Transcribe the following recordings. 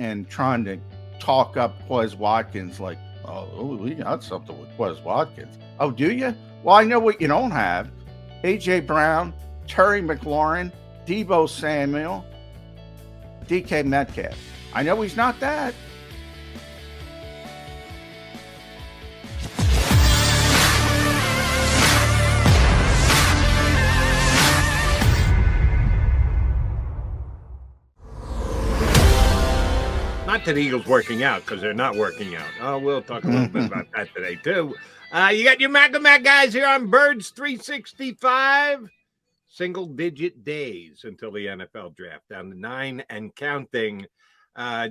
and trying to talk up Quez Watkins like, oh, we got something with Quez Watkins. Oh, do you? Well, I know what you don't have. A.J. Brown, Terry McLaurin, Deebo Samuel, DK Metcalf. I know he's not that. Not that Eagles working out, because they're not working out. Oh, we'll talk a little bit about that today, too. You got your Mac guys here on Birds 365. Single-digit days until the NFL draft, down to 9 and counting.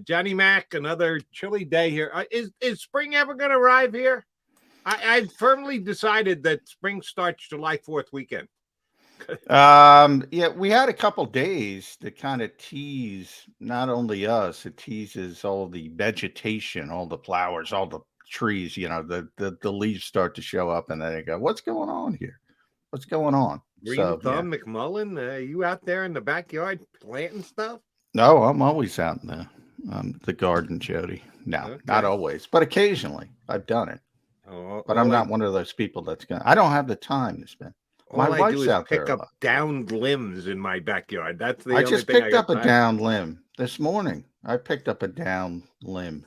Johnny Mac, another chilly day here. Is spring ever going to arrive here? I've firmly decided that spring starts July 4th weekend. Yeah, we had a couple days to kind of tease not only us, it teases all the vegetation, all the flowers, all the trees, the leaves start to show up and then they go, what's going on here? What's going on? Green Thumb, yeah. McMullen, you out there in the backyard planting stuff? No, I'm always out in the garden, Jody. No, okay. Not always, but occasionally I've done it. But I'm not one of those people I don't have the time to spend. My wife's out there. Pick up downed limbs in my backyard. That's the only thing I just picked up a downed limb this morning. I picked up a downed limb.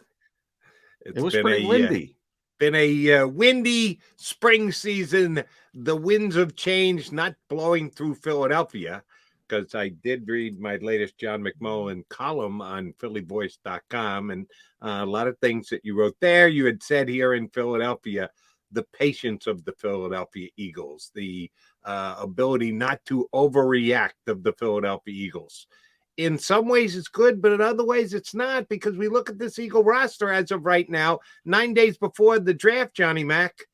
It was pretty windy. Been a windy spring season. The winds have changed, not blowing through Philadelphia, because I did read my latest John McMullen column on phillyvoice.com, and a lot of things that you wrote there. You had said here in Philadelphia, the patience of the Philadelphia Eagles, the ability not to overreact of the Philadelphia Eagles. In some ways it's good, but in other ways it's not, because we look at this Eagle roster as of right now, 9 days before the draft, Johnny Mac,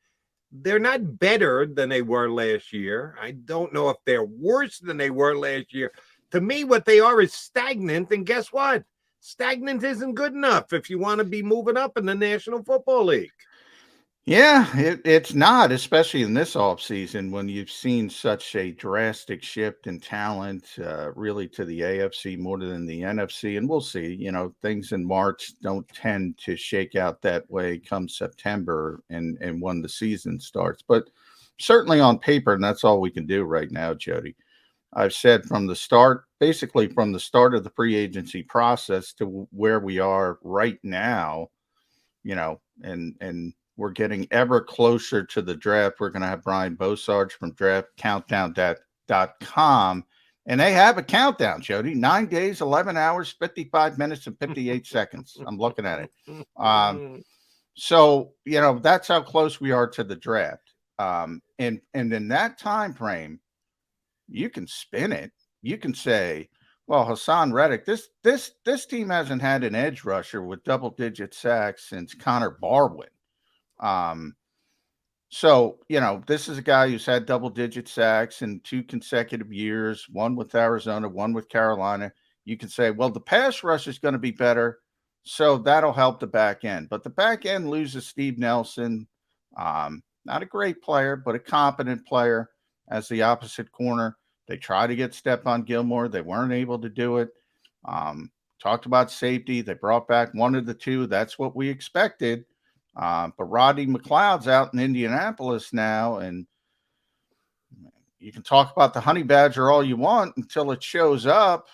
they're not better than they were last year. I don't know if they're worse than they were last year. To me, what they are is stagnant, and guess what? Stagnant isn't good enough if you want to be moving up in the National Football League. Yeah, it's not, especially in this offseason when you've seen such a drastic shift in talent, really to the AFC more than the NFC. And we'll see, things in March don't tend to shake out that way come September and when the season starts. But certainly on paper, and that's all we can do right now, Jody. I've said from the start, basically from the start of the free agency process to where we are right now, and we're getting ever closer to the draft. We're going to have Brian Bosarge from draftcountdown.com. And they have a countdown, Jody. 9 days, 11 hours, 55 minutes, and 58 seconds. I'm looking at it. So, that's how close we are to the draft. And in that time frame, you can spin it. You can say, well, Hassan Reddick, this team hasn't had an edge rusher with double-digit sacks since Connor Barwin. So, this is a guy who's had double-digit sacks in 2 consecutive years, one with Arizona, one with Carolina. You can say, well, the pass rush is going to be better, so that'll help the back end. But the back end loses Steve Nelson, not a great player, but a competent player as the opposite corner. They tried to get Stephon Gilmore. They weren't able to do it. Talked about safety. They brought back one of the two. That's what we expected. But Rodney McLeod's out in Indianapolis now, and you can talk about the Honey Badger all you want until it shows up.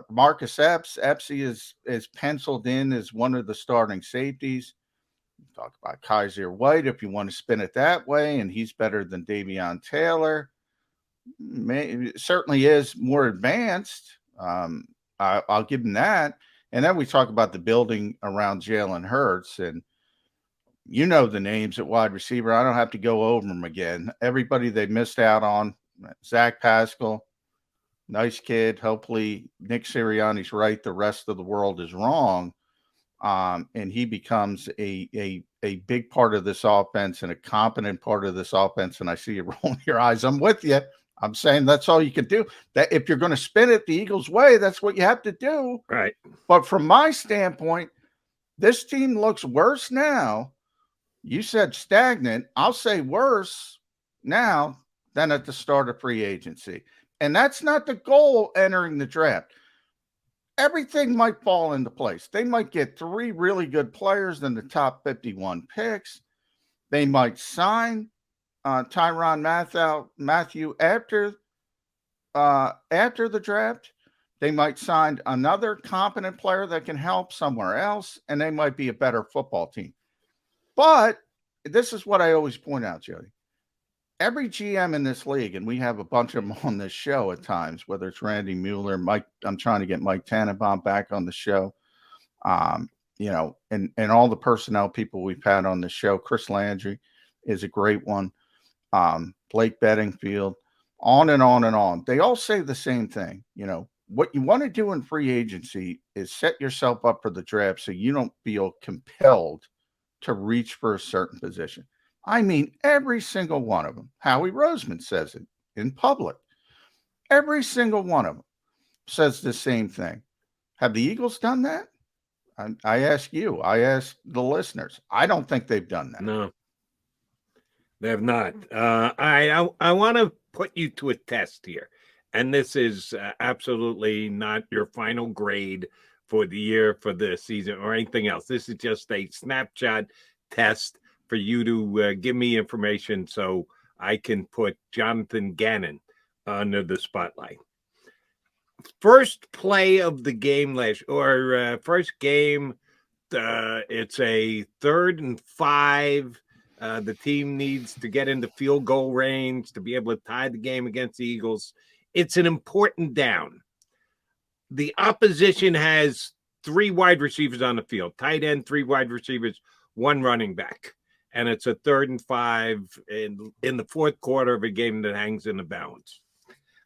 Marcus Epps is penciled in as one of the starting safeties. Talk about Kaiser White if you want to spin it that way, and he's better than Davion Taylor. Certainly is more advanced. I'll give him that. And then we talk about the building around Jalen Hurts, and the names at wide receiver. I don't have to go over them again. Everybody they missed out on. Zach Pascal, nice kid. Hopefully Nick Sirianni's right. The rest of the world is wrong. And he becomes a big part of this offense and a competent part of this offense. And I see you rolling your eyes. I'm with you. I'm saying that's all you can do. That if you're going to spin it the Eagles' way, that's what you have to do. Right. But from my standpoint, this team looks worse now. You said stagnant. I'll say worse now than at the start of free agency. And that's not the goal entering the draft. everything might fall into place. They might get 3 really good players in the top 51 picks. They might sign Tyrann Matthew after the draft. They might sign another competent player that can help somewhere else, and they might be a better football team. But this is what I always point out, Jody. Every GM in this league, and we have a bunch of them on this show at times, whether it's Randy Mueller, Mike, I'm trying to get Mike Tannenbaum back on the show. And all the personnel people we've had on the show. Chris Landry is a great one. Blake Bedingfield, on and on and on. They all say the same thing. What you want to do in free agency is set yourself up for the draft so you don't feel compelled to reach for a certain position. I mean, every single one of them. Howie Roseman says it in public. Every single one of them says the same thing. Have the Eagles done that? I ask you. I ask the listeners. I don't think they've done that. No, they have not. I want to put you to a test here. And this is absolutely not your final grade for the year, for the season, or anything else. This is just a snapshot test for you to give me information so I can put Jonathan Gannon under the spotlight. First play of the game first game, it's a 3rd and 5. The team needs to get into field goal range to be able to tie the game against the Eagles. It's an important down. The opposition has 3 wide receivers on the field, tight end, 3 wide receivers, 1 running back. And it's a 3rd and 5 in the 4th quarter of a game that hangs in the balance.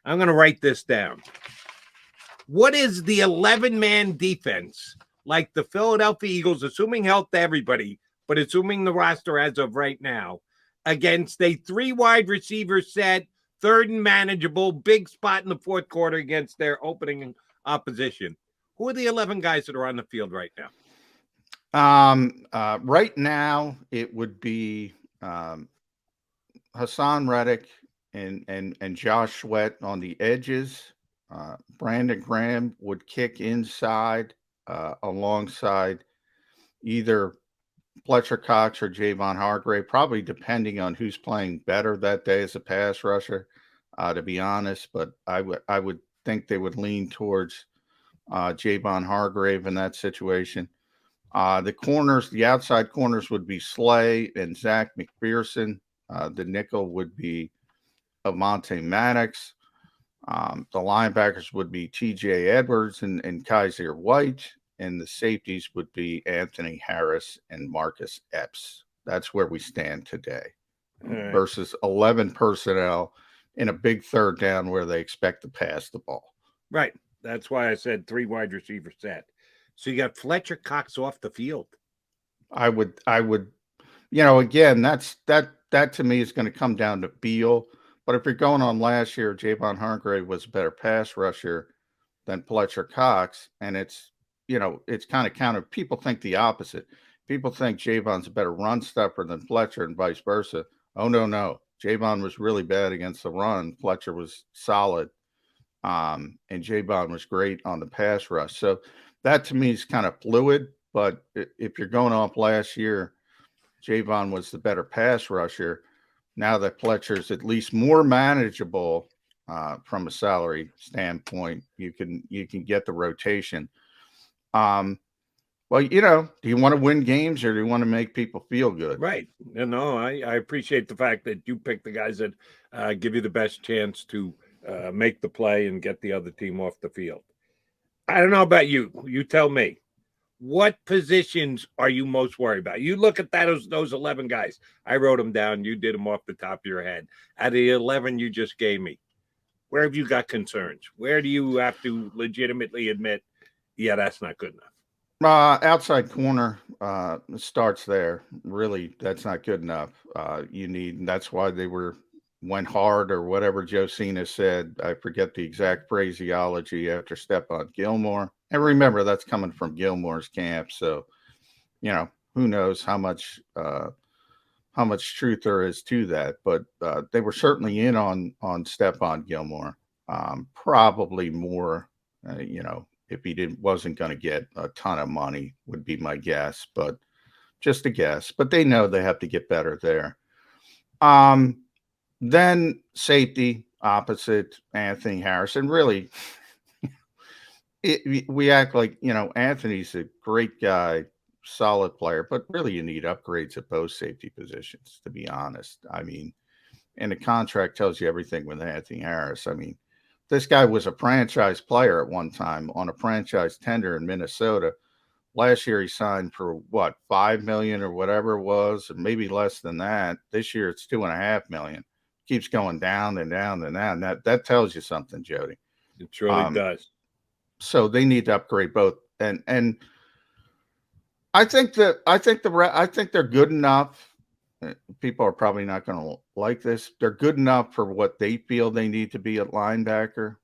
I'm going to write this down. What is the 11-man defense like the Philadelphia Eagles, assuming health to everybody, but assuming the roster as of right now, against a 3 wide receiver set, 3rd and manageable, big spot in the 4th quarter against their opening opposition? Who are the 11 guys that are on the field right now? Right now, it would be Hassan Reddick and Josh Sweat on the edges. Brandon Graham would kick inside alongside either Fletcher Cox or Javon Hargrave, probably depending on who's playing better that day as a pass rusher, to be honest. But I would think they would lean towards Javon Hargrave in that situation. The outside corners would be Slay and Zach McPherson. The nickel would be Avonte Maddox. The linebackers would be TJ Edwards and Kaiser White. And the safeties would be Anthony Harris and Marcus Epps. That's where we stand today. Right. Versus 11 personnel in a big 3rd down where they expect to pass the ball. Right. That's why I said 3 wide receiver set. So you got Fletcher Cox off the field. I would, again, that to me is going to come down to Beal. But if you're going on last year, Javon Hargrave was a better pass rusher than Fletcher Cox. And it's kind of counter. People think the opposite. People think Javon's a better run stuffer than Fletcher and vice versa. Oh, no. Javon was really bad against the run. Fletcher was solid. And Javon was great on the pass rush. So that to me is kind of fluid. But if you're going off last year, Javon was the better pass rusher. Now that Fletcher's at least more manageable from a salary standpoint, you can get the rotation. Well, do you want to win games or do you want to make people feel good? Right. No, I appreciate the fact that you pick the guys that give you the best chance to make the play and get the other team off the field. I don't know about you. You tell me. What positions are you most worried about? You look at those 11 guys. I wrote them down. You did them off the top of your head. Out of the 11 you just gave me, where have you got concerns? Where do you have to legitimately admit, yeah, that's not good enough? Outside corner starts there. Really, that's not good enough. That's why they went hard or whatever Josina said. I forget the exact phraseology after Stephon Gilmore. And remember, that's coming from Gilmore's camp. So, who knows how much truth there is to that. But they were certainly in on Stephon Gilmore. Probably more, if he wasn't going to get a ton of money, would be my guess, but just a guess. But they know they have to get better there. Then safety opposite Anthony Harrison. Really, we act like, Anthony's a great guy, solid player, but really you need upgrades at both safety positions, to be honest. I mean, and the contract tells you everything with Anthony Harris. I mean, this guy was a franchise player at one time on a franchise tender in Minnesota. Last year he signed for what, 5 million or whatever it was, and maybe less than that. This year it's 2.5 million. Keeps going down and down and down. That tells you something, Jody. It truly does. So they need to upgrade both, and I think they're good enough. People are probably not going to like this. They're good enough for what they feel they need to be at linebacker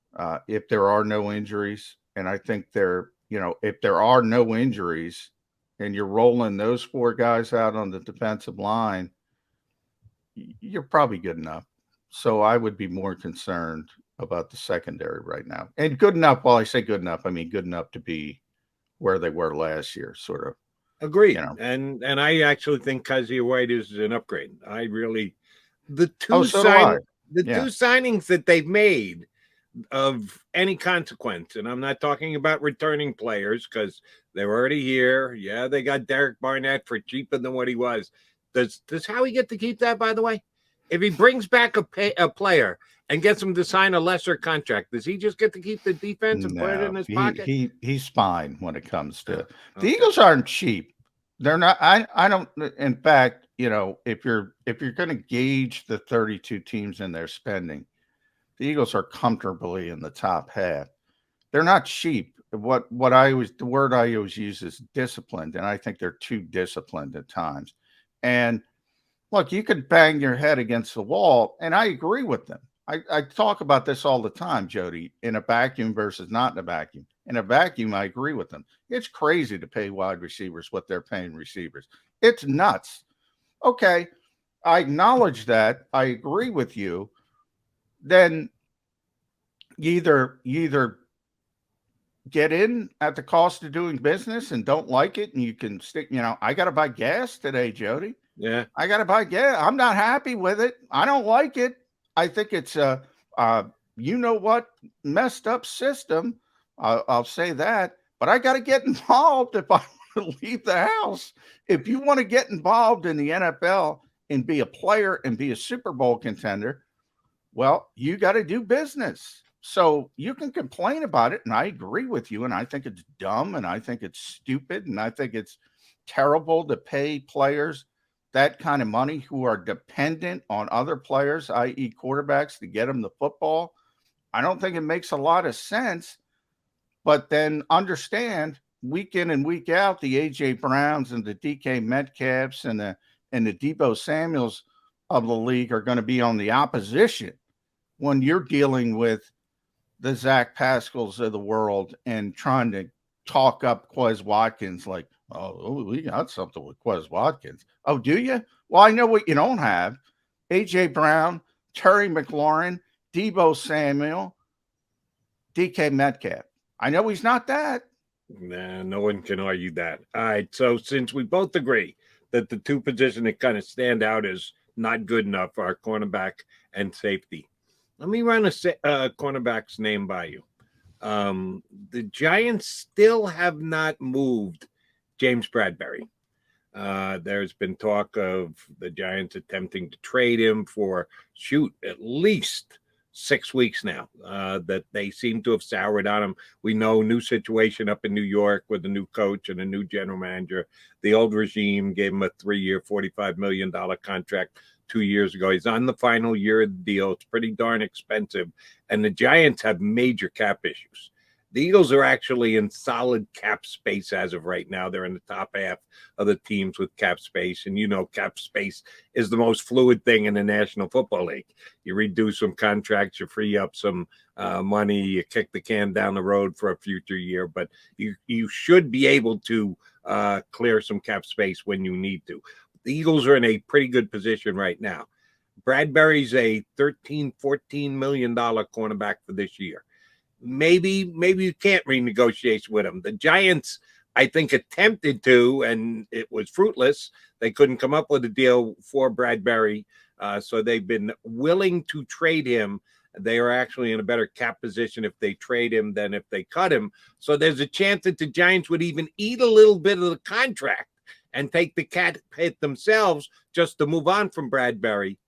if there are no injuries. And I think if there are no injuries and you're rolling those 4 guys out on the defensive line, you're probably good enough. So I would be more concerned about the secondary right now. And good enough, while I say good enough, I mean good enough to be where they were last year, sort of. Agreed. And I actually think Kazir White is an upgrade. I really the two signings that they've made of any consequence, and I'm not talking about returning players because they're already here. Yeah, they got Derek Barnett for cheaper than what he was. Does Howie get to keep that, by the way? If he brings back a player and gets him to sign a lesser contract, does he just get to keep the defense and put it in his pocket? He's fine when it comes to the Eagles aren't cheap. They're not. I don't. In fact, if you're going to gauge the 32 teams in their spending, the Eagles are comfortably in the top half. They're not cheap. The word I always use is disciplined, and I think they're too disciplined at times. And look, you could bang your head against the wall, and I agree with them. I talk about this all the time, Jody, in a vacuum versus not in a vacuum. In a vacuum, I agree with them. It's crazy to pay wide receivers what they're paying receivers. It's nuts. Okay, I acknowledge that. I agree with you. Then you either get in at the cost of doing business and don't like it, and you can stick, I got to buy gas today, Jody. Yeah. I got to buy gas. I'm not happy with it. I don't like it. I think it's a, messed up system. I'll say that, but I got to get involved if I want to leave the house. If you want to get involved in the NFL and be a player and be a Super Bowl contender, well, you got to do business. So you can complain about it, and I agree with you, and I think it's dumb, and I think it's stupid, and I think it's terrible to pay players that kind of money who are dependent on other players, i.e. quarterbacks, to get them the football. I don't think it makes a lot of sense. But then understand, week in and week out, the A.J. Browns and the DK Metcalfs and the Deebo Samuels of the league are going to be on the opposition when you're dealing with the Zach Pascals of the world and trying to talk up Quez Watkins like, oh, we got something with Quez Watkins. Oh, do you? Well, I know what you don't have. A.J. Brown, Terry McLaurin, Deebo Samuel, DK Metcalf. I know he's not that. Nah, no one can argue that. All right, so since we both agree that the two positions that kind of stand out as not good enough are cornerback and safety, let me run a cornerback's name by you. The Giants still have not moved James Bradbury. There's been talk of the Giants attempting to trade him for, at least 6 weeks now, that they seem to have soured on him. We know new situation up in New York with a new coach and a new general manager. The old regime gave him a 3-year, $45 million contract 2 years ago. He's on the final year of the deal. It's pretty darn expensive. And the Giants have major cap issues. The Eagles are actually in solid cap space as of right now. They're in the top half of the teams with cap space. And cap space is the most fluid thing in the National Football League. You reduce some contracts, you free up some money, you kick the can down the road for a future year. But you should be able to clear some cap space when you need to. The Eagles are in a pretty good position right now. Bradbury's a $13, $14 million cornerback for this year. maybe you can't renegotiate with him. The Giants, I think, attempted to, and it was fruitless. They couldn't come up with a deal for Bradbury, so they've been willing to trade him. They are actually in a better cap position if they trade him than if they cut him. So there's a chance that the Giants would even eat a little bit of the contract and take the cat hit themselves just to move on from Bradbury.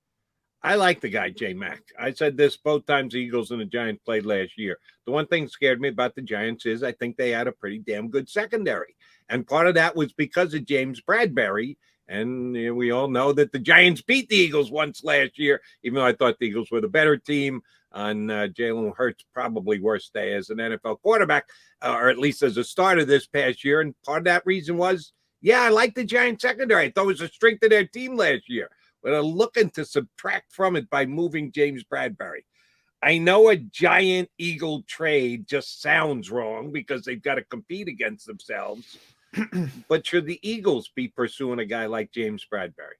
I like the guy, J-Mac. I said this both times the Eagles and the Giants played last year. The one thing scared me about the Giants is I think they had a pretty damn good secondary. And part of that was because of James Bradbury. And we all know that the Giants beat the Eagles once last year, even though I thought the Eagles were the better team on Jalen Hurts' probably worst day as an NFL quarterback, or at least as a starter this past year. And part of that reason was, yeah, I like the Giants secondary. I thought it was a strength of their team last year. But are looking to subtract from it by moving James Bradbury. I know a Giant Eagle trade just sounds wrong because they've got to compete against themselves. But should the Eagles be pursuing a guy like James Bradbury?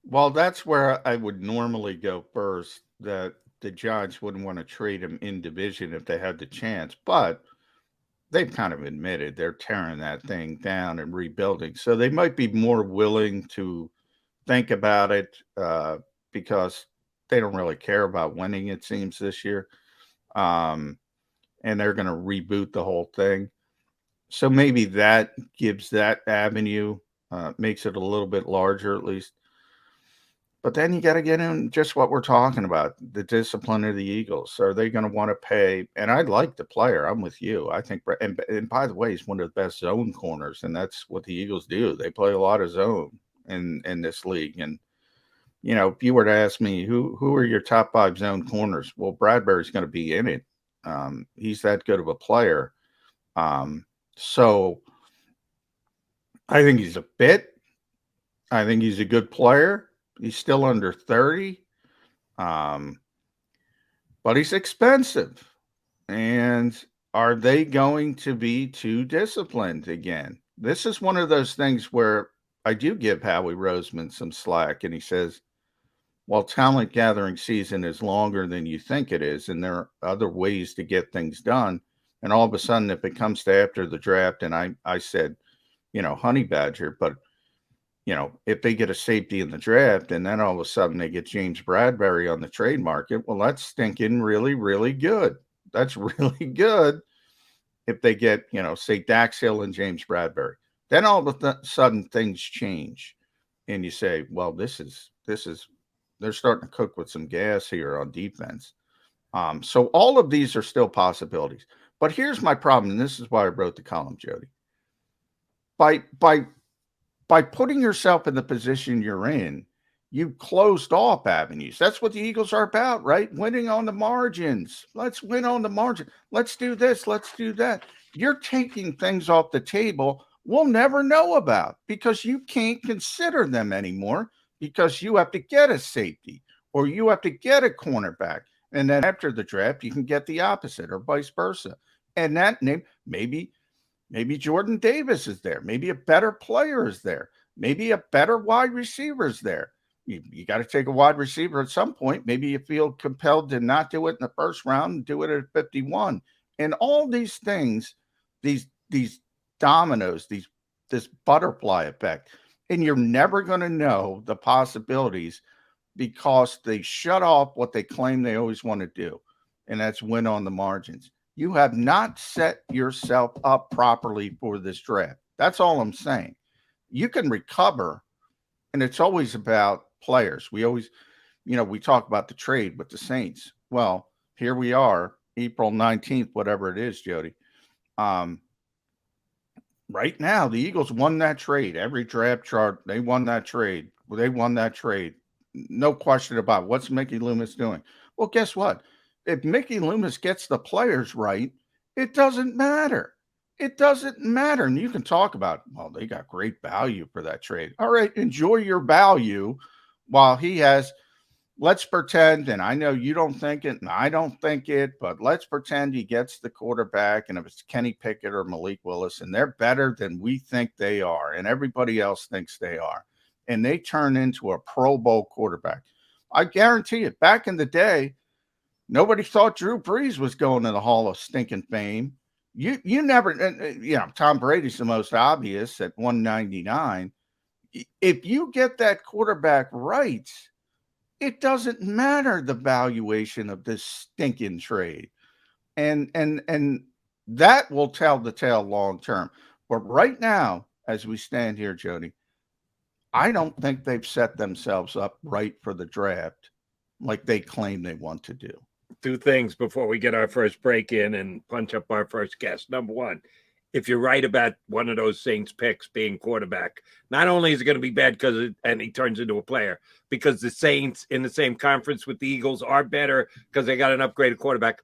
Well, that's where I would normally go first, that the Giants wouldn't want to trade him in division if they had the chance. But they've kind of admitted they're tearing that thing down and rebuilding. So they might be more willing to think about it because they don't really care about winning, it seems, this year. And they're going to reboot the whole thing. So maybe that gives that avenue, makes it a little bit larger at least. But then you got to get in just what we're talking about, the discipline of the Eagles. Are they going to want to pay? And I like the player. I'm with you. I think, and by the way, he's one of the best zone corners, and that's what the Eagles do. They play a lot of zone in this league. And if you were to ask me who are your top 5 zone corners, well, Bradbury's going to be in it. He's that good of a player. So I think he's a fit. I think he's a good player. He's still under 30. But he's expensive. And are they going to be too disciplined again? This is one of those things where I do give Howie Roseman some slack, and he says, well, talent gathering season is longer than you think it is, and there are other ways to get things done. And all of a sudden, if it comes to after the draft, and I said, honey badger, but, if they get a safety in the draft, and then all of a sudden they get James Bradbury on the trade market, well, that's stinking really, really good. That's really good if they get, say, Dax Hill and James Bradbury. Then all of a sudden things change, and you say, well, this is they're starting to cook with some gas here on defense. So all of these are still possibilities. But here's my problem, and this is why I wrote the column, Jody. By putting yourself in the position you're in, you closed off avenues. That's what the Eagles are about, right? Winning on the margins. Let's win on the margin. Let's do this. Let's do that. You're taking things off the table we'll never know about because you can't consider them anymore because you have to get a safety or you have to get a cornerback. And then after the draft, you can get the opposite or vice versa. And that name, maybe Jordan Davis is there. Maybe a better player is there. Maybe a better wide receiver is there. You got to take a wide receiver at some point. Maybe you feel compelled to not do it in the first round and do it at 51. And all these things, these dominoes, this butterfly effect, and you're never going to know the possibilities because they shut off what they claim they always want to do, and that's win on the margins. You have not set yourself up properly for this draft. That's all I'm saying. You can recover, and it's always about players. We always, we talk about the trade with the Saints. Well, here we are, April 19th, whatever it is, Jody. Right now, the Eagles won that trade. Every draft chart, they won that trade. No question about what's Mickey Loomis doing. Well, guess what? If Mickey Loomis gets the players right, it doesn't matter. It doesn't matter. And you can talk about, well, they got great value for that trade. All right, enjoy your value while he has, let's pretend, and I know you don't think it and I don't think it, but let's pretend he gets the quarterback, and if it's Kenny Pickett or Malik Willis, and they're better than we think they are, and everybody else thinks they are, and they turn into a Pro Bowl quarterback. I guarantee it, back in the day, Nobody thought Drew Brees was going to the Hall of Stinking Fame. You never, Tom Brady's the most obvious at 199. If you get that quarterback right, it doesn't matter the valuation of this stinking trade. And that will tell the tale long term. But right now, as we stand here, Jody, I don't think they've set themselves up right for the draft like they claim they want to do. Two things before we get our first break in and punch up our first guest. Number one, if you're right about one of those Saints picks being quarterback, not only is it going to be bad and he turns into a player, because the Saints in the same conference with the Eagles are better because they got an upgraded quarterback.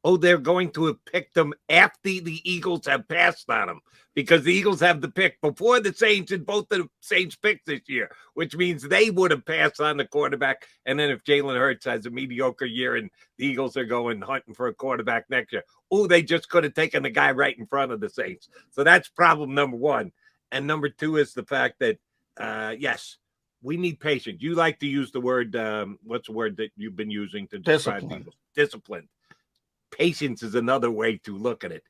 Oh, they're going to have picked them after the Eagles have passed on them, because the Eagles have the pick before the Saints, and both the Saints picked this year, which means they would have passed on the quarterback. And then if Jalen Hurts has a mediocre year and the Eagles are going hunting for a quarterback next year, oh, they just could have taken the guy right in front of the Saints. So that's problem number one. And number two is the fact that, yes, we need patience. You like to use the word, what's the word that you've been using to describe people? Discipline. Patience is another way to look at it.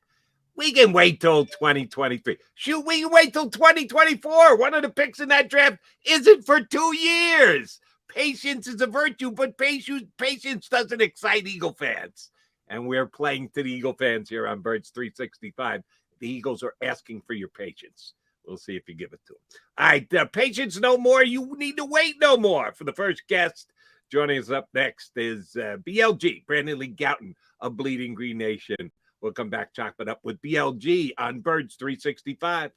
We can wait till 2023. Shoot, we can wait till 2024. One of the picks in that draft isn't for 2 years. Patience is a virtue, but patience doesn't excite Eagle fans. And we're playing to the Eagle fans here on Birds 365. The Eagles are asking for your patience. We'll see if you give it to them. All right, patience no more. You need to wait no more. For the first guest, joining us up next is BLG, Brandon Lee Gouton of Bleeding Green Nation. We'll come back, chop it up with BLG on Birds 365.